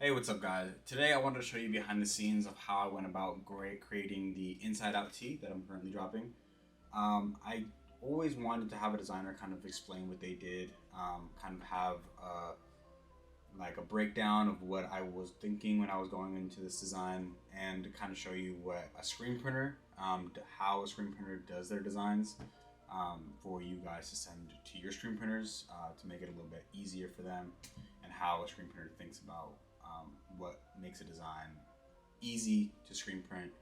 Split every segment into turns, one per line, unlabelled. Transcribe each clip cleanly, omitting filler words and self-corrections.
Hey, what's up, guys? Today I wanted to show you behind the scenes of how I went about creating the inside out tee that I'm currently dropping. I always wanted to have a designer kind of explain what they did, kind of have like a breakdown of what I was thinking when I was going into this design, and to kind of show you what a screen printer, how a screen printer does their designs, for you guys to send to your screen printers to make it a little bit easier for them, and how a screen printer thinks about what makes a design easy to screen print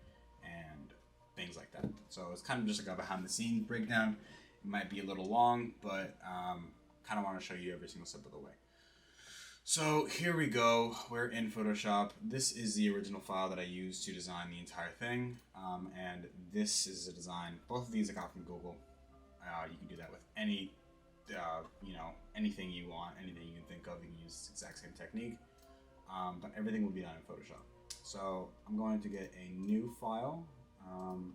and things like that. So it's kind of just like a behind the scenes breakdown. It might be a little long, but kind of want to show you every single step of the way. So here we go. We're in Photoshop. This is the original file that I used to design the entire thing, and this is a design. Both of these I got from Google. You can do that with any, anything you want, anything you can think of. You can use the exact same technique, but everything will be done in Photoshop. So I'm going to get a new file. I'm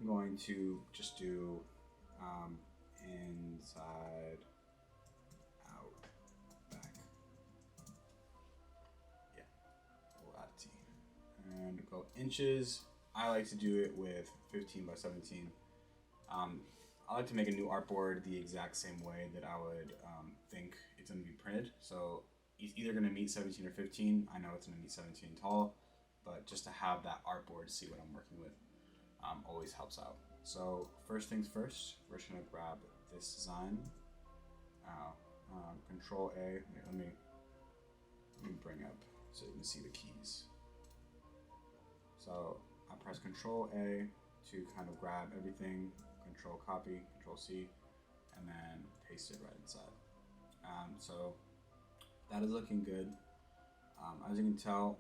going to just do inside, out, back. Yeah, we'll add T. And go inches. I like to do it with 15 by 17. I like to make a new artboard the exact same way that I would think it's going to be printed. So it's either going to meet 17 or 15. I know it's going to meet 17 tall, but just to have that artboard, see what I'm working with, always helps out. So first things first, we're just going to grab this design. Control A. Let me bring up so you can see the keys. So I press Control A to kind of grab everything, Control copy, Control C, and then paste it right inside. So that is looking good. As you can tell,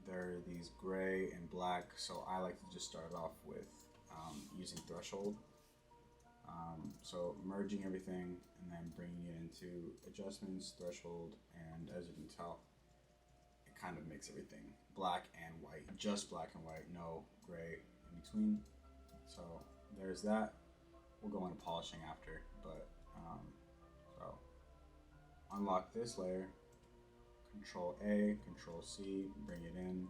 there are these gray and black, so I like to just start off with using threshold. So merging everything and then bringing it into adjustments, threshold, and as you can tell, it kind of makes everything black and white, just black and white, no gray in between. So there's that. We'll go into polishing after, but so unlock this layer, Control A, Control C, bring it in,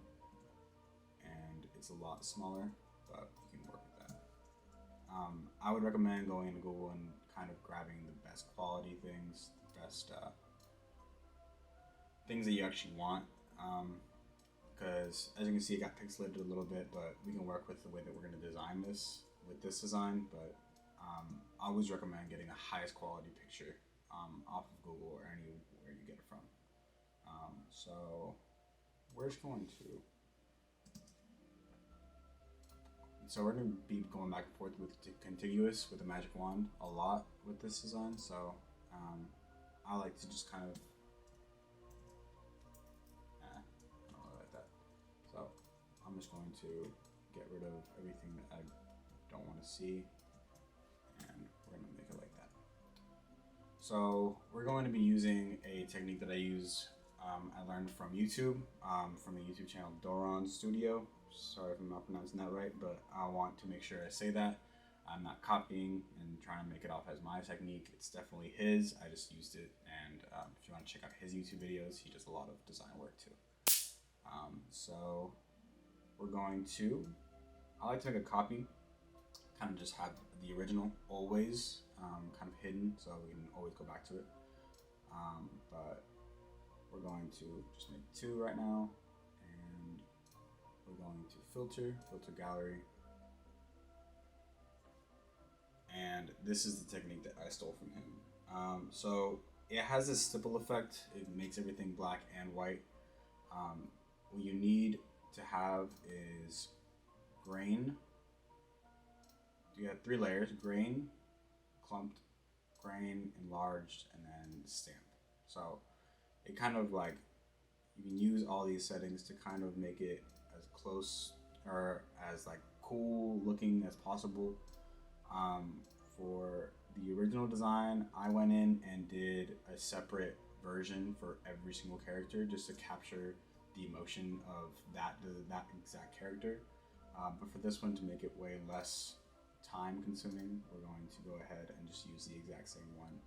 and it's a lot smaller, but you can work with that. I would recommend going into Google and kind of grabbing the best quality things, the best things that you actually want, because as you can see, it got pixelated a little bit, but we can work with the way that we're going to design this with this design. But I always recommend getting the highest quality picture off of Google or anywhere you get it from. So we're just going to, so we're going to be going back and forth with contiguous with the magic wand a lot with this design. So I like to just kind of, I don't really like that. So I'm just going to get rid of everything that I don't want to see, and we're going to make it like that. So we're going to be using a technique that I use, I learned from YouTube, from the YouTube channel Doron Studio. Sorry if I'm not pronouncing that right, but I want to make sure I say that. I'm not copying and trying to make it off as my technique. It's definitely his. I just used it, and if you want to check out his YouTube videos, he does a lot of design work too. So we're going to, I like to make a copy, kind of just have the original always kind of hidden, so we can always go back to it. But we're going to just make two right now, and we're going to filter gallery, and this is the technique that I stole from him. So it has this stipple effect. It makes everything black and white. What you need to have is grain. You have three layers: grain, clumped, grain, enlarged, and then stamp. So it kind of like, you can use all these settings to kind of make it as close or as like cool looking as possible. For the original design, I went in and did a separate version for every single character just to capture the emotion of that exact character. But for this one, to make it way less time consuming, we're going to go ahead and just use the exact same one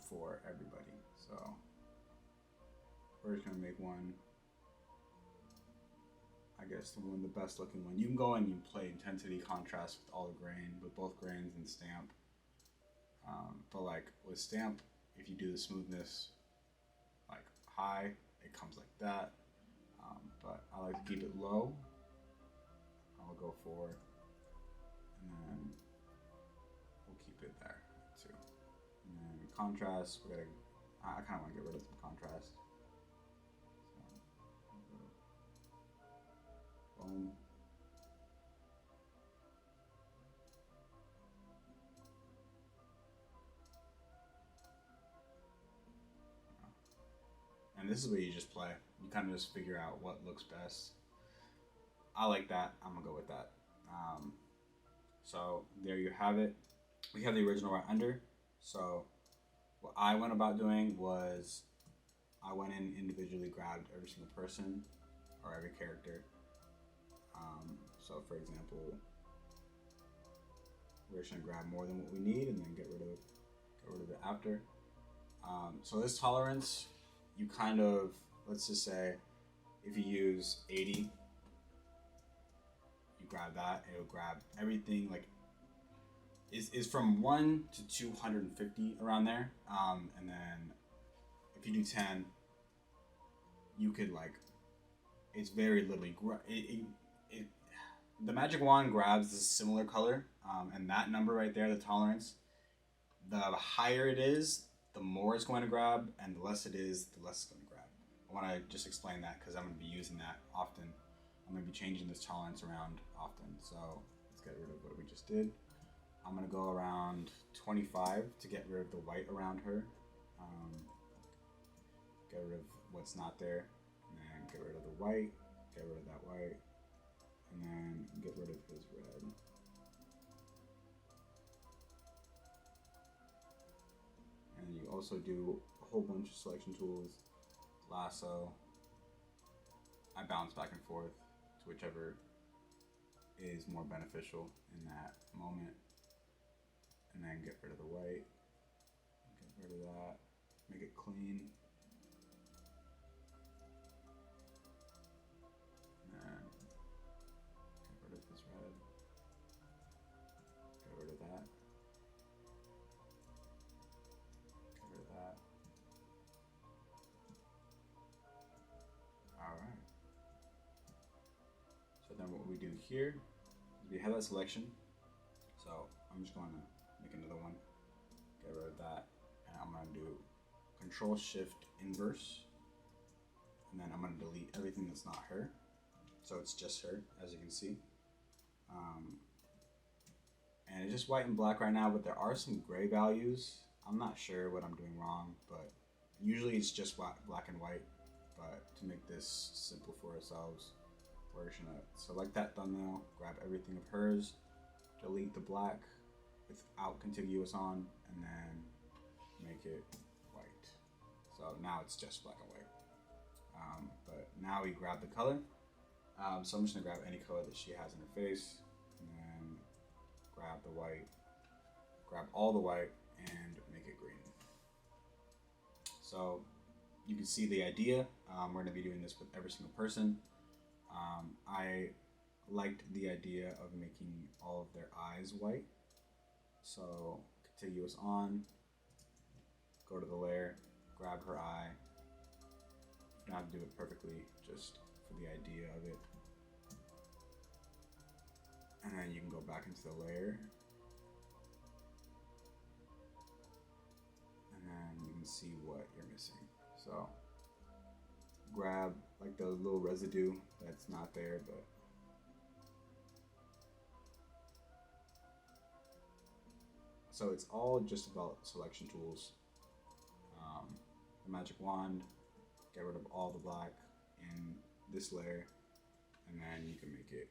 for everybody. So we're just gonna make one. I guess the best looking one. You can go and you play intensity contrast with all the grain, with both grains and stamp. But like with stamp, if you do the smoothness like high, it comes like that. But I like to keep it low. I'll go for, and then we'll keep it there too. And then contrast, I kind of want to get rid of some contrast. So, boom. And this is where you just play. You kind of just figure out what looks best. I like that. I'm gonna go with that. So there you have it. We have the original right under. So what I went about doing was I went in individually, grabbed every single person or every character. So for example, we're just gonna grab more than what we need and then get rid of it after. So this tolerance, you kind of, let's just say, if you use 80, you grab that, it'll grab everything, like, is from 1 to 250 around there. And then if you do 10, you could, like, it's very literally, the magic wand grabs this similar color, and that number right there, the tolerance, the higher it is, the more it's going to grab, and the less it is, the less it's going to grab. I want to just explain that because I'm going to be using that often. I'm going to be changing this tolerance around often. So let's get rid of what we just did. I'm going to go around 25 to get rid of the white around her. Get rid of what's not there, and then get rid of the white, get rid of that white, and then get rid of his red. And you also do a whole bunch of selection tools, lasso. I bounce back and forth to whichever is more beneficial in that moment. And then get rid of the white, get rid of that, make it clean. And then get rid of this red, get rid of that. That. Alright. So then what we do here is we have that selection. So I'm just going to make another one, get rid of that, and I'm going to do Control Shift Inverse, and then I'm going to delete everything that's not her. So it's just her, as you can see. And it's just white and black right now, but there are some gray values. I'm not sure what I'm doing wrong, but usually it's just black and white. But to make this simple for ourselves, we're just gonna select that thumbnail, grab everything of hers, delete the black without contiguous on, and then make it white. So now it's just black and white. But now we grab the color. So I'm just gonna grab any color that she has in her face, and then grab the white, grab all the white, and make it green. So you can see the idea. We're going to be doing this with every single person. I liked the idea of making all of their eyes white. So contiguous on, go to the layer, grab her eye. You don't have to do it perfectly, just for the idea of it. And then you can go back into the layer. And then you can see what you're missing. So grab like the little residue that's not there, but so it's all just about selection tools. The magic wand, get rid of all the black in this layer, and then you can make it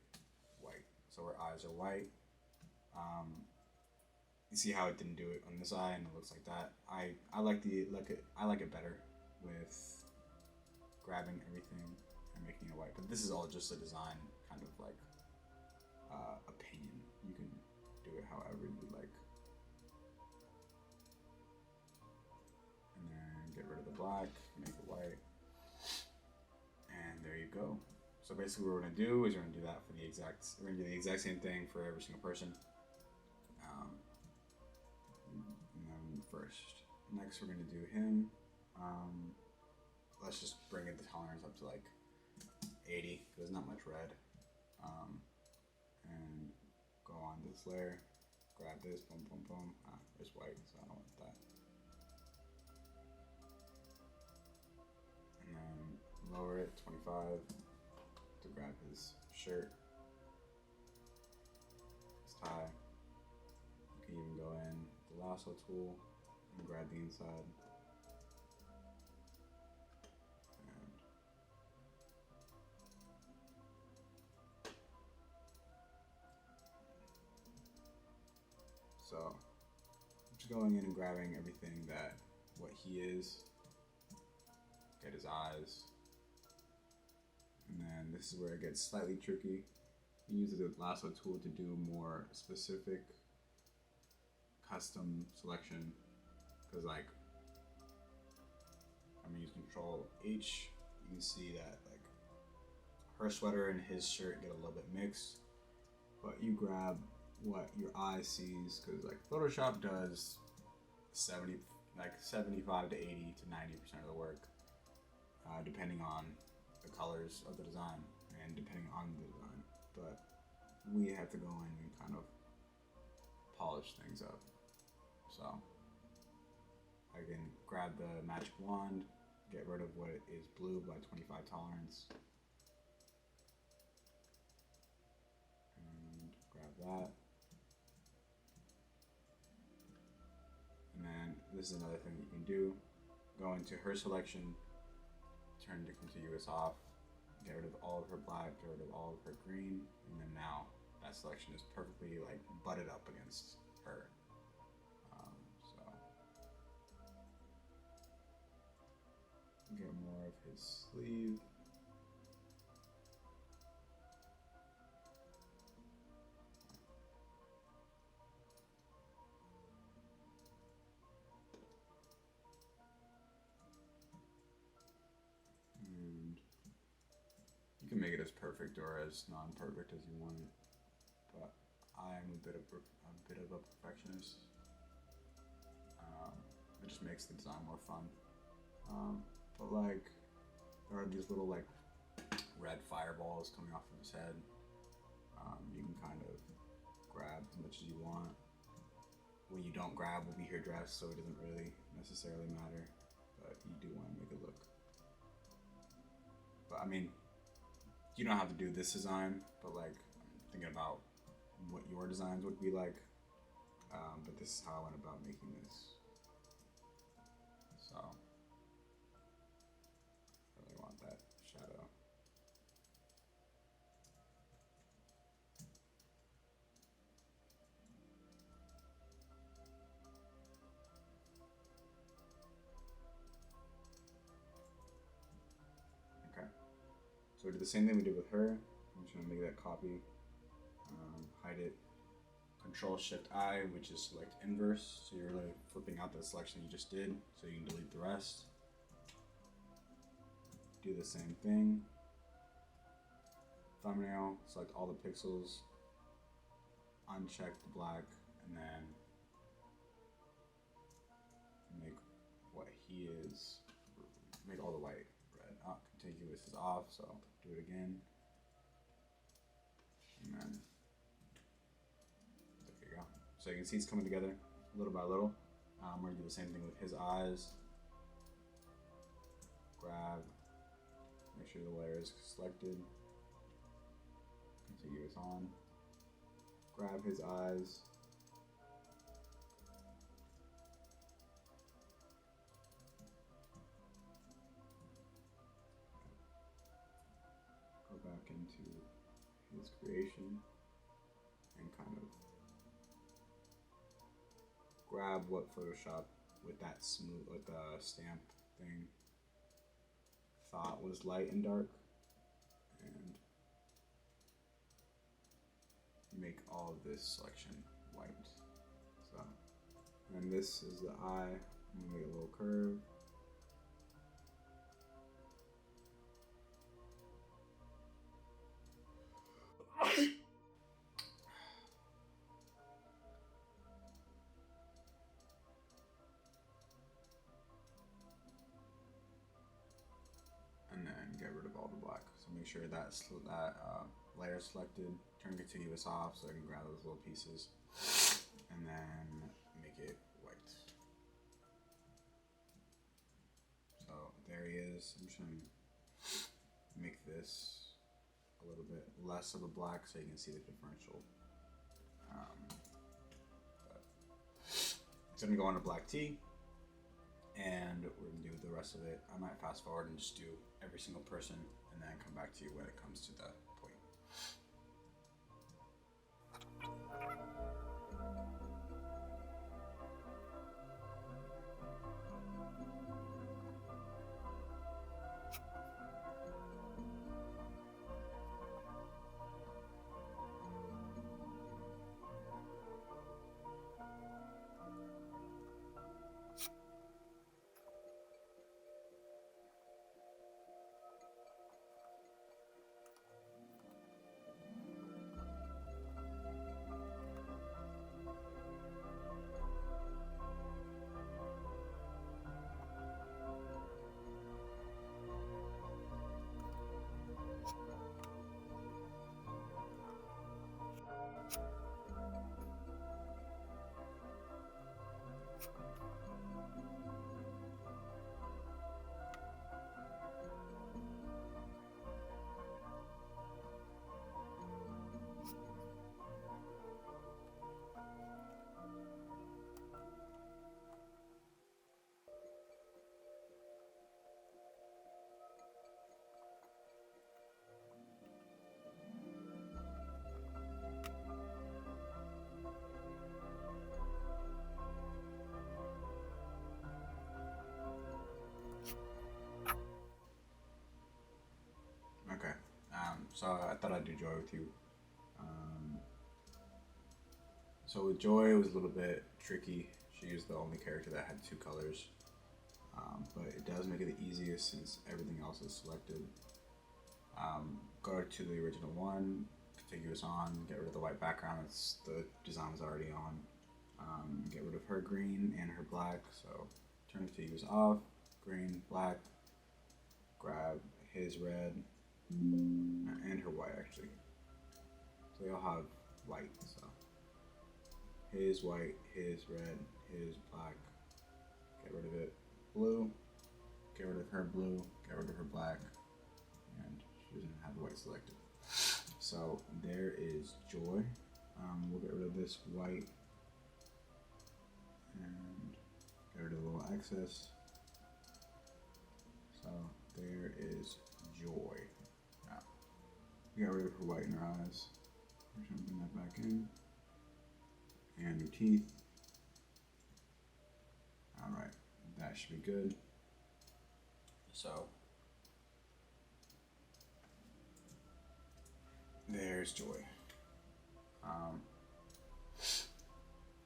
white. So her eyes are white. You see how it didn't do it on this eye, and it looks like that. I like it better with grabbing everything and making it white. But this is all just a design kind of like opinion. You can do it however you like. And then get rid of the black, make it white. So basically what we're going to do is we're going to do that for we're going to do the exact same thing for every single person. And then next we're going to do him. Let's just bring the tolerance up to like 80, because there's not much red. And go on this layer, grab this, boom, boom, boom. There's white, so I don't want that. And then lower it 25 to grab his shirt, his tie. You can even go in the lasso tool and grab the inside. So I'm just going in and grabbing everything what he is. Get his eyes. And then this is where it gets slightly tricky. You use the lasso tool to do more specific custom selection. Because like, I'm gonna use Control H. You can see that like her sweater and his shirt get a little bit mixed. But you grab what your eye sees, because like Photoshop does 75 to 80 to 90% of the work, depending on the colors of the design and depending on the design. But we have to go in and kind of polish things up. So I can grab the magic wand, get rid of what is blue by 25 tolerance, and grab that. And then this is another thing you can do. Go into her selection, turn the contiguous off, get rid of all of her black, get rid of all of her green, and then now that selection is perfectly like butted up against her. So get more of his sleeve. You can make it as perfect or as non-perfect as you want it, but I'm a bit of a perfectionist. It just makes the design more fun. But like, there are these little like red fireballs coming off of his head. You can kind of grab as much as you want. What you don't grab will be your dress, so it doesn't really necessarily matter. But you do want to make it look. But I mean, you don't have to do this design, but like I'm thinking about what your designs would be like. But this is how I went about making this. So I really want that shadow. Okay. So we did the same thing we did with her. I'm just gonna make that copy, hide it, Control Shift I, which is select inverse. So you're really flipping out the selection you just did, so you can delete the rest. Do the same thing. Thumbnail, select all the pixels, uncheck the black, and then make what he is, make all the white red. Contiguous is off, so do it again. And then there you go. So you can see it's coming together little by little. We're gonna do the same thing with his eyes. Grab, make sure the layer is selected. Contiguous on. Grab his eyes. Go back into his creation and kind of grab what Photoshop with that stamp thing thought was light and dark, and make all of this selection white. So, and this is the eye. I'm gonna make a little curve. make sure that layer is selected, turn contiguous off so I can grab those little pieces, and then make it white. So there he is. I'm just going to make this a little bit less of a black so you can see the differential. It's going to go on a black tee, and we're going to do the rest of it. I might fast forward and just do every single person and then come back to you when it comes to that point. Okay, so I thought I'd do Joy with you. So with Joy, it was a little bit tricky. She is the only character that had two colors, but it does make it the easiest since everything else is selected. Go to the original one, contiguous on, get rid of the white background, it's the design was already on. Get rid of her green and her black, so turn contiguous off, green, black, grab his red, and her white actually. So they all have white, so his white, his red, his black, get rid of it, blue, get rid of her blue, get rid of her black, and she doesn't have the white selected. So there is Joy. We'll get rid of this white and get rid of the little excess. So there is Joy. Now, we got rid of her white in her eyes. We're trying to bring that back in. And her teeth. Alright, that should be good. So, there's Joy.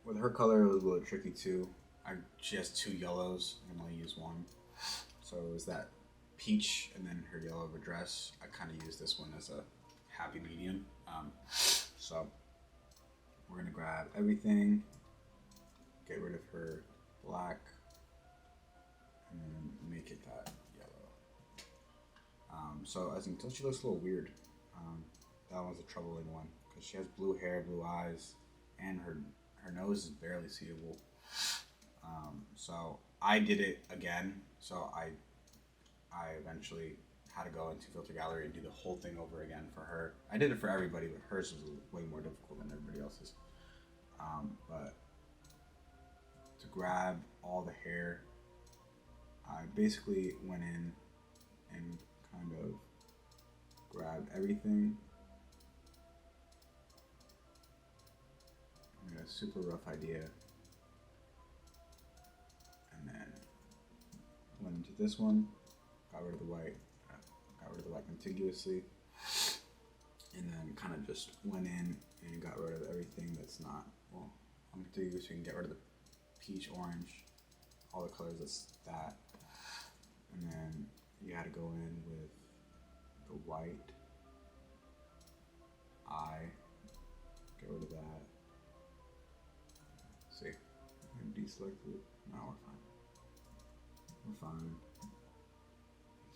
With her color, it was a little tricky too. She has two yellows, I can only use one. So it was that peach and then her yellow of her dress. I kind of used this one as a happy medium. So we're gonna grab everything, get rid of her black, and then make it that yellow. So as you can tell, she looks a little weird. That one's a troubling one because she has blue hair, blue eyes, and her nose is barely seeable. So I did it again. So I eventually had to go into Filter Gallery and do the whole thing over again for her. I did it for everybody, but hers was way more difficult than everybody else's. But to grab all the hair, I basically went in and kind of grabbed everything. I got a super rough idea. And then went into this one, got rid of the white, contiguously, and then kind of just went in and got rid of everything that's not, well, contiguous. You can get rid of the peach, orange, all the colors that's that, and then you had to go in with the white eye, get rid of that. See, I'm deselected. No, we're fine.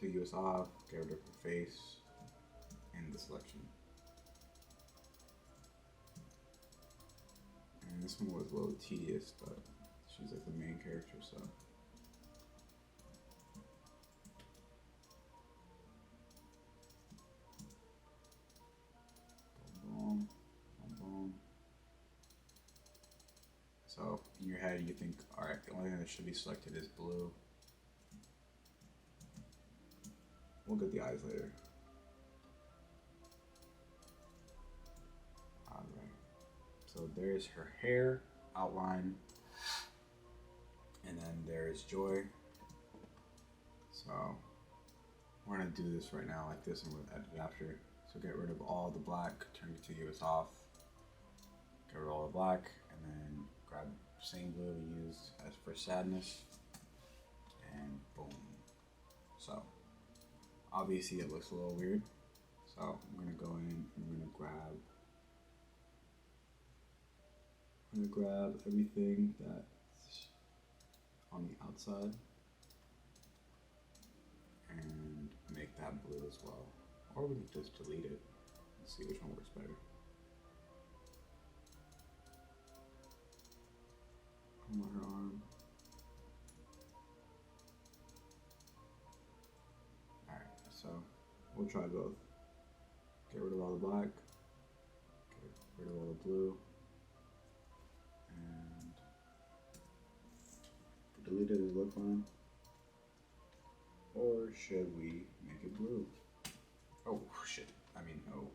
Contiguous off, get rid of her face, in the selection. And this one was a little tedious, but she's like the main character, so. Boom, boom, boom. So in your head, you think, all right, the only thing that should be selected is blue. We'll get the eyes later. All right. So there's her hair outline, and then there's Joy. So we're gonna do this right now like this, and we'll edit it after. So get rid of all the black, turn contiguous off, get rid of all the black, and then grab the same blue we used as for sadness, and boom. So obviously it looks a little weird. So I'm gonna go in and I'm gonna grab everything that's on the outside and make that blue as well. Or we can just delete it and see which one works better. On her arm. Alright, so we'll try both. Get rid of all the black, get rid of all the blue, and delete it as look line. Or should we make it blue? Oh shit, I mean no.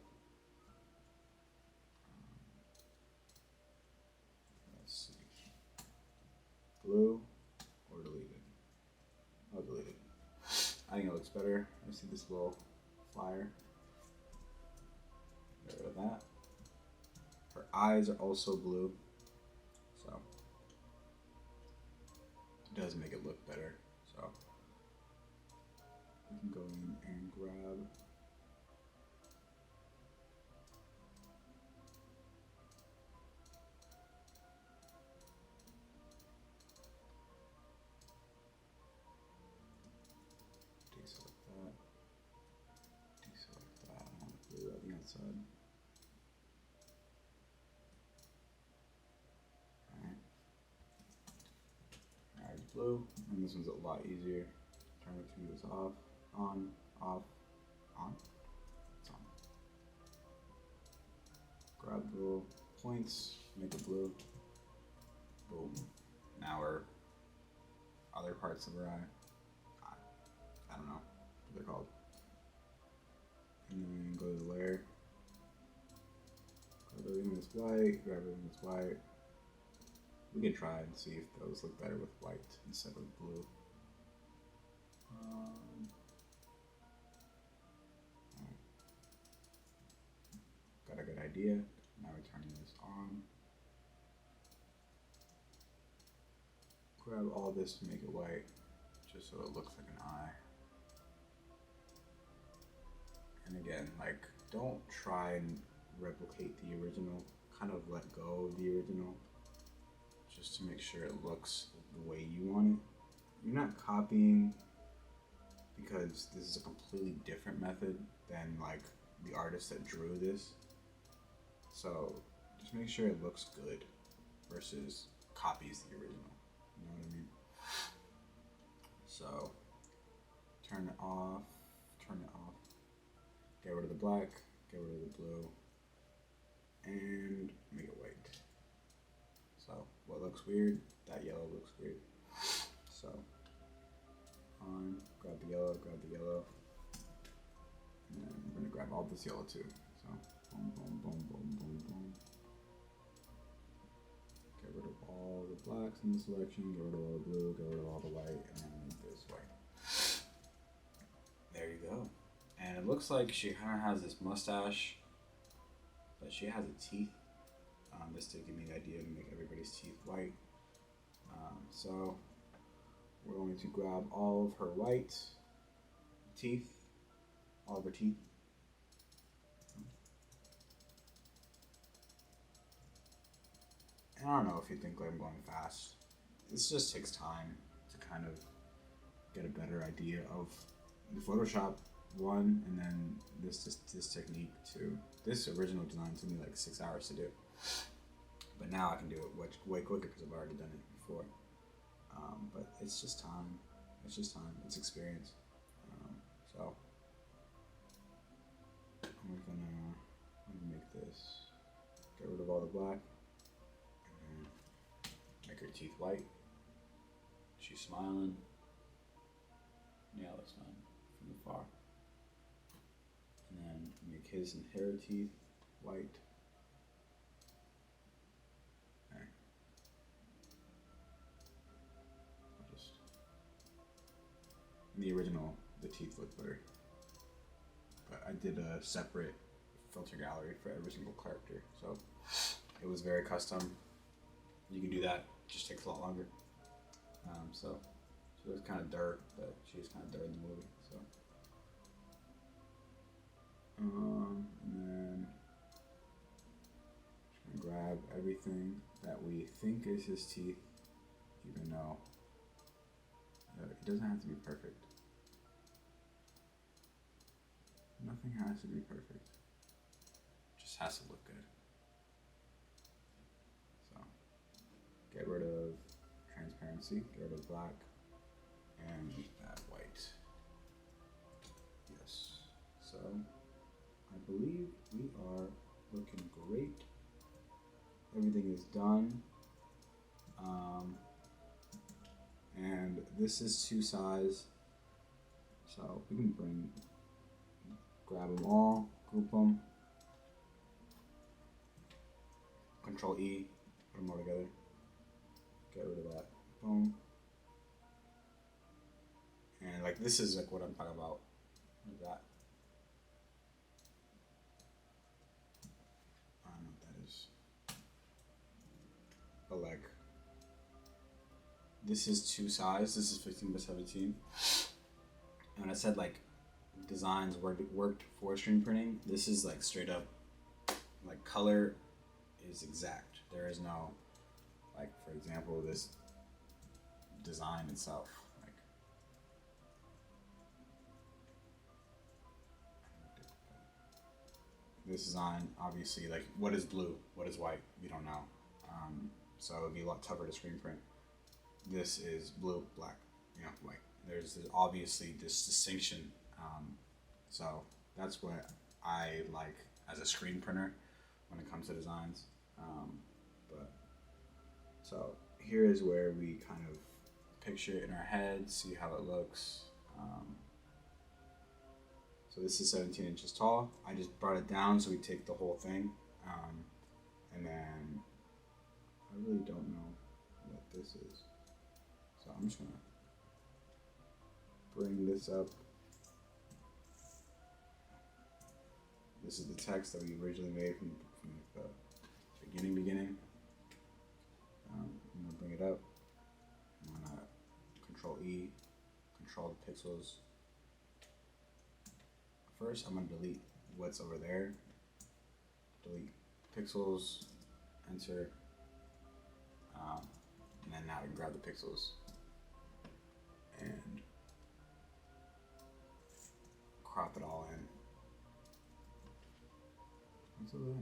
Let's see. Blue or deleted? I'll delete it. I think it looks better. I see this little flyer. Get rid of that. Her eyes are also blue, so it does make it look better. So we can go in and grab deselect that, I want blue on the outside. Alright, blue, and this one's a lot easier. Turn it to this off, on, off, on, it's on. Grab the little points, make it blue, boom. Now our other parts of her eye, I don't know what they're called. And then go to the layer, grab everything that's white, grab everything that's white. We can try and see if those look better with white instead of blue. Got a good idea. Now we're turning this on. Grab all this to make it white, just so it looks like an eye. And again, like, don't try and replicate the original. Kind of let go of the original, just to make sure it looks the way you want it. You're not copying, because this is a completely different method than like the artist that drew this. So just make sure it looks good versus copies the original. You know what I mean? So turn it off, get rid of the black, get rid of the blue, and make it white. So what looks weird, that yellow looks weird. So grab the yellow, and then I'm gonna grab all this yellow too. So boom, boom, boom, boom, boom, boom. Get rid of all the blacks in the selection, get rid of all the blue, get rid of all the white, and then make this white. There you go. And it looks like she kind of has this mustache, but she has a teeth, just to give me the idea to make everybody's teeth white. So we're going to grab all of her white teeth, all of her teeth. And I don't know if you think I'm going fast. This just takes time to kind of get a better idea of the Photoshop. one, and then this technique too. This original design took me like 6 hours to do, but now I can do it way quicker because I've already done it before. But it's just time. It's just time. It's experience. So I'm gonna make this. Get rid of all the black, and then make her teeth white. She's smiling. Yeah, that's fine from afar. And then make his and her teeth white. Okay. In the original, the teeth look better, but I did a separate filter gallery for every single character, so it was very custom. You can do that, it just takes a lot longer. So she was kind of dirt, but she was kind of dirt in the movie. So, and then just gonna grab everything that we think is his teeth, even though it doesn't have to be perfect. Nothing has to be perfect. It just has to look good. So, get rid of transparency, get rid of black, and add white. Yes. So, I believe we are looking great. Everything is done. And this is 2 size. So, we can grab them all, group them, Control E, put them all together, get rid of that, boom. And like this is like what I'm talking about, like that. I don't know what that is. But like, this is 2 size, this is 15 by 17. And when I said like, designs worked for screen printing, this is like straight up, like color is exact. There is no, like for example, this design itself, like this design, obviously, like what is blue, what is white, we don't know. So it would be a lot tougher to screen print. This is blue, black, white. There's obviously this distinction. So that's what I like as a screen printer when it comes to designs. But so here is where we kind of picture it in our head, see how it looks. So this is 17 inches tall. I just brought it down so we take the whole thing. And then I really don't know what this is. So I'm just gonna bring this up. This is the text that we originally made from the beginning. I'm gonna bring it up. I'm gonna Control E, control the pixels. First, I'm gonna delete what's over there. Delete pixels, enter, and then now we can grab the pixels and crop it all in. What's over there?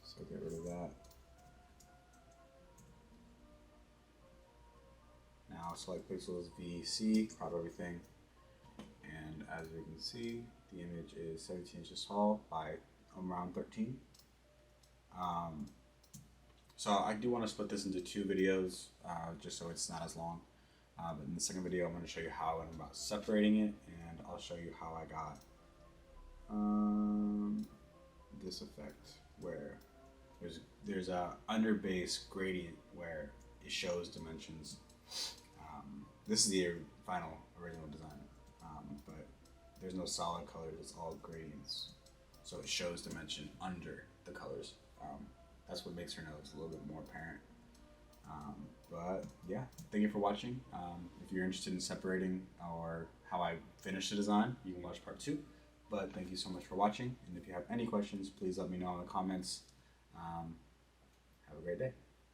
So get rid of that. Now select pixels VC, crop everything, and as you can see, the image is 17 inches tall by around 13. So I do want to split this into 2 videos, just so it's not as long. But in the second video, I'm going to show you how I went about separating it, and I'll show you how I got this effect where there's a under base gradient where it shows dimensions. This is the final original design, but there's no solid colors, it's all gradients. So it shows dimension under the colors. That's what makes her nose a little bit more apparent. But yeah, thank you for watching. If you're interested in separating or how I finished the design, you can watch part 2. But thank you so much for watching. And if you have any questions, please let me know in the comments. Have a great day.